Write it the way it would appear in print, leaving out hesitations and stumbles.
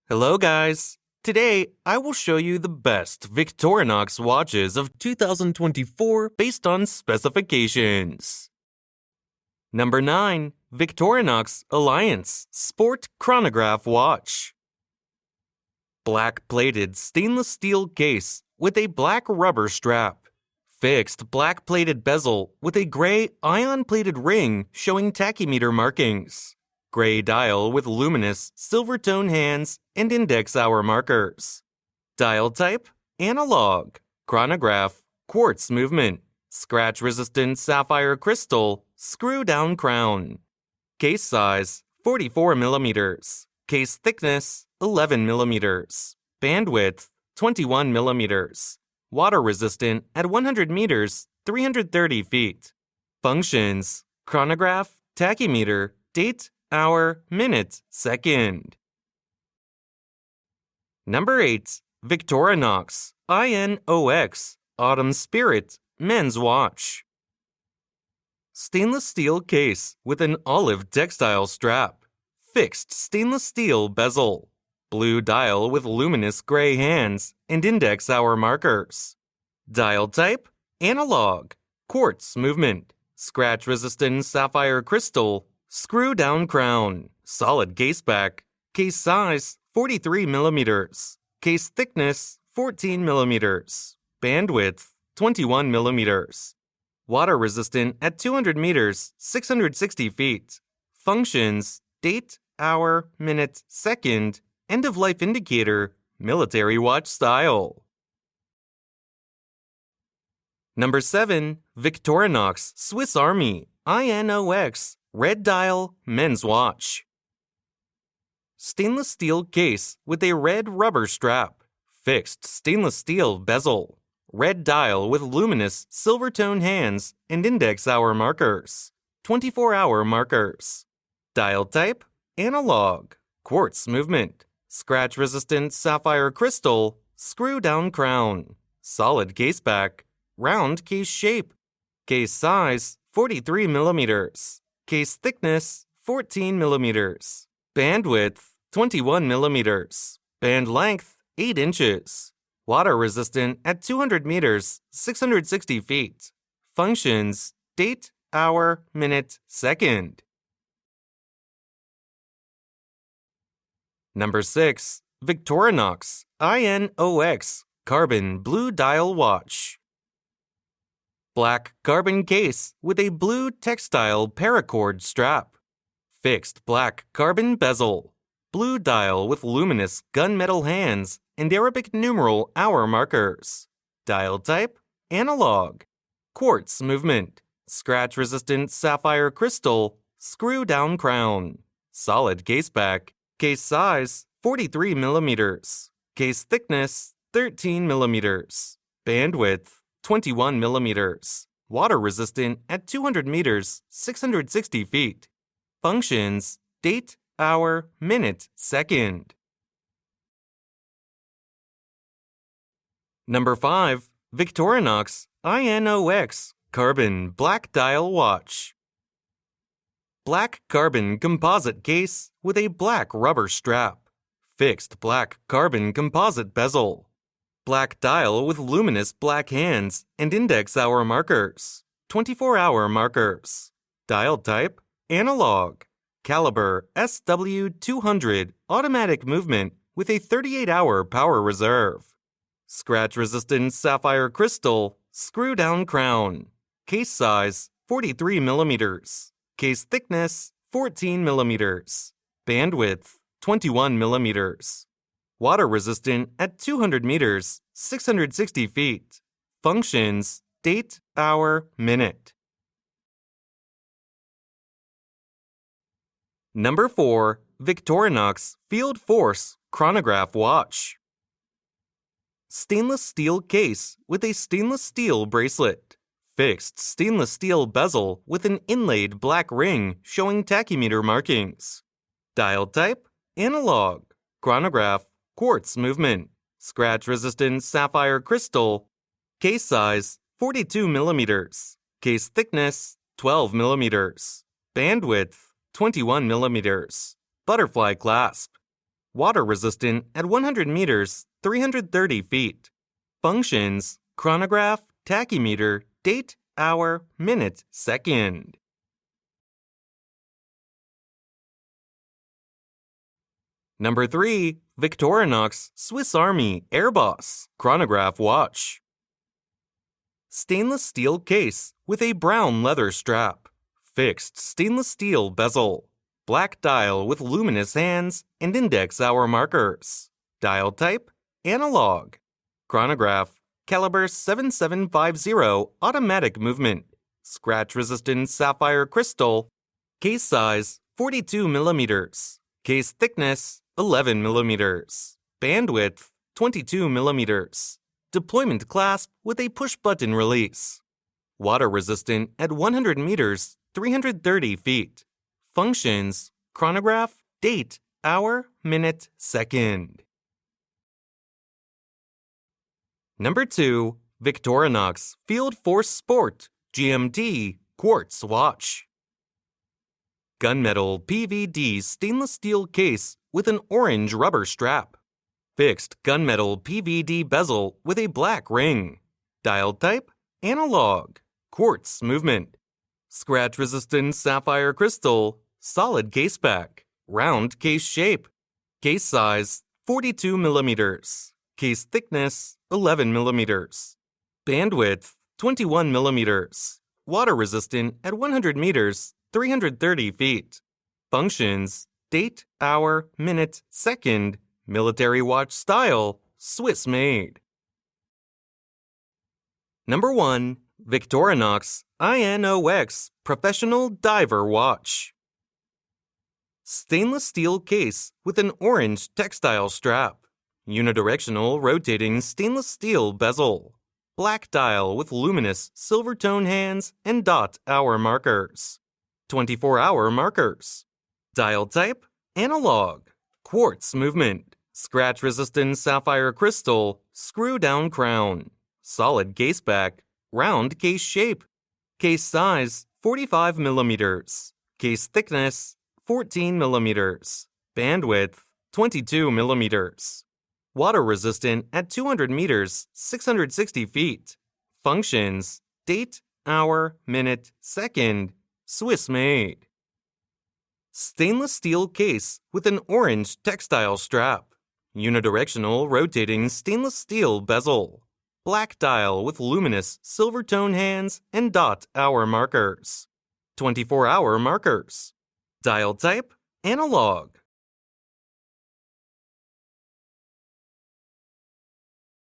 Hello guys! Today, I will show you the best Victorinox watches of 2024 based on specifications. Number 9. Victorinox Alliance Sport Chronograph Watch. Black-plated stainless steel case with a black rubber strap. Fixed black-plated bezel with a gray ion-plated ring showing tachymeter markings. Gray dial with luminous silver tone hands and index hour markers. Dial type, analog. Chronograph, quartz movement. Scratch-resistant sapphire crystal, screw-down crown. Case size, 44 mm. Case thickness, 11 mm. Bandwidth, 21 mm. Water resistant at 100 meters, 330 feet. Functions, chronograph, tachymeter, date, hour, minute, second. Number 8. Victorinox I.N.O.X. Autumn Spirit Men's Watch. Stainless steel case with an olive textile strap. Fixed stainless steel bezel. Blue dial with luminous gray hands and index hour markers. Dial type, analog. Quartz movement. Scratch-resistant sapphire crystal. Screw-down crown. Solid case back. Case size, 43 mm. Case thickness, 14 mm. Bandwidth, 21 mm. Water resistant at 200 meters, 660 feet. Functions, date, hour, minute, second. End of life indicator, military watch style. Number 7. Victorinox Swiss Army I.N.O.X. Red dial men's watch. Stainless steel case with a red rubber strap. Fixed stainless steel bezel. Red dial with luminous silver tone hands and index hour markers. 24-hour markers. Dial type, analog. Quartz movement. Scratch-resistant sapphire crystal. Screw-down crown. Solid case back. Round case shape. Case size, 43 mm. Case thickness, 14 mm. Bandwidth, 21 mm. Band length, 8 inches. Water resistant at 200 meters, 660 feet. Functions, date, hour, minute, second. Number 6. Victorinox I.N.O.X. Carbon Blue Dial Watch. Black carbon case with a blue textile paracord strap. Fixed black carbon bezel. Blue dial with luminous gunmetal hands and Arabic numeral hour markers. Dial type, analog. Quartz movement. Scratch-resistant sapphire crystal. Screw-down crown. Solid case back. Case size, 43 mm. Case thickness, 13 mm. Bandwidth, 21 mm. Water resistant at 200 meters, 660 feet. Functions, date, hour, minute, second. Number 5. Victorinox I.N.O.X. Carbon Black Dial Watch. Black carbon composite case with a black rubber strap. Fixed black carbon composite bezel. Black dial with luminous black hands and index hour markers. 24-hour markers. Dial type, analog. Caliber SW200 automatic movement with a 38-hour power reserve. Scratch-resistant sapphire crystal, screw-down crown. Case size, 43 mm. Case thickness, 14 mm. Bandwidth, 21 mm. Water resistant at 200 meters, 660 feet. Functions, date, hour, minute. Number 4. Victorinox FieldForce Chronograph Watch. Stainless steel case with a stainless steel bracelet. Fixed stainless steel bezel with an inlaid black ring showing tachymeter markings. Dial type, analog. Chronograph, quartz movement. Scratch-resistant sapphire crystal. Case size, 42 mm. Case thickness, 12 mm. Bandwidth, 21 mm. Butterfly clasp. Water resistant at 100 meters, 330 feet. Functions: chronograph, tachymeter, date, hour, minute, second. Number 3. Victorinox Swiss Army AirBoss Chronograph Watch. Stainless steel case with a brown leather strap. Fixed stainless steel bezel. Black dial with luminous hands and index hour markers. Dial type: analog. Chronograph: caliber 7750 automatic movement. Scratch-resistant sapphire crystal. Case size: 42 millimeters. Case thickness: 11 millimeters. Bandwidth: 22 millimeters. Deployment clasp with a push-button release. Water resistant at 100 meters, 330 feet. Functions: chronograph, date, hour, minute, second. Number 2. Victorinox FieldForce Sport GMT Quartz Watch. Gunmetal PVD stainless steel case with an orange rubber strap. Fixed gunmetal PVD bezel with a black ring. Dial type: analog. Quartz movement. Scratch-resistant sapphire crystal. Solid case back. Round case shape. Case size: 42 millimeters. Case thickness: 11 millimeters. Bandwidth: 21 millimeters. Water resistant at 100 meters, 330 feet. Functions: date, hour, minute, second. Military watch style, Swiss made. Number 1. Victorinox I.N.O.X Professional Diver Watch. Stainless steel case with an orange textile strap. Unidirectional rotating stainless steel bezel. Black dial with luminous silver tone hands and dot hour markers. 24-hour markers. Dial type: analog. Quartz movement. Scratch-resistant sapphire crystal. Screw-down crown. Solid case back. Round case shape. Case size: 45 millimeters. Case thickness: 14 millimeters. Bandwidth: 22 millimeters. Water resistant at 200 meters, 660 feet. Functions: date, hour, minute, second. Swiss made. Stainless steel case with an orange textile strap. Unidirectional rotating stainless steel bezel. Black dial with luminous silver tone hands and dot hour markers. 24-hour markers. Dial type: analog.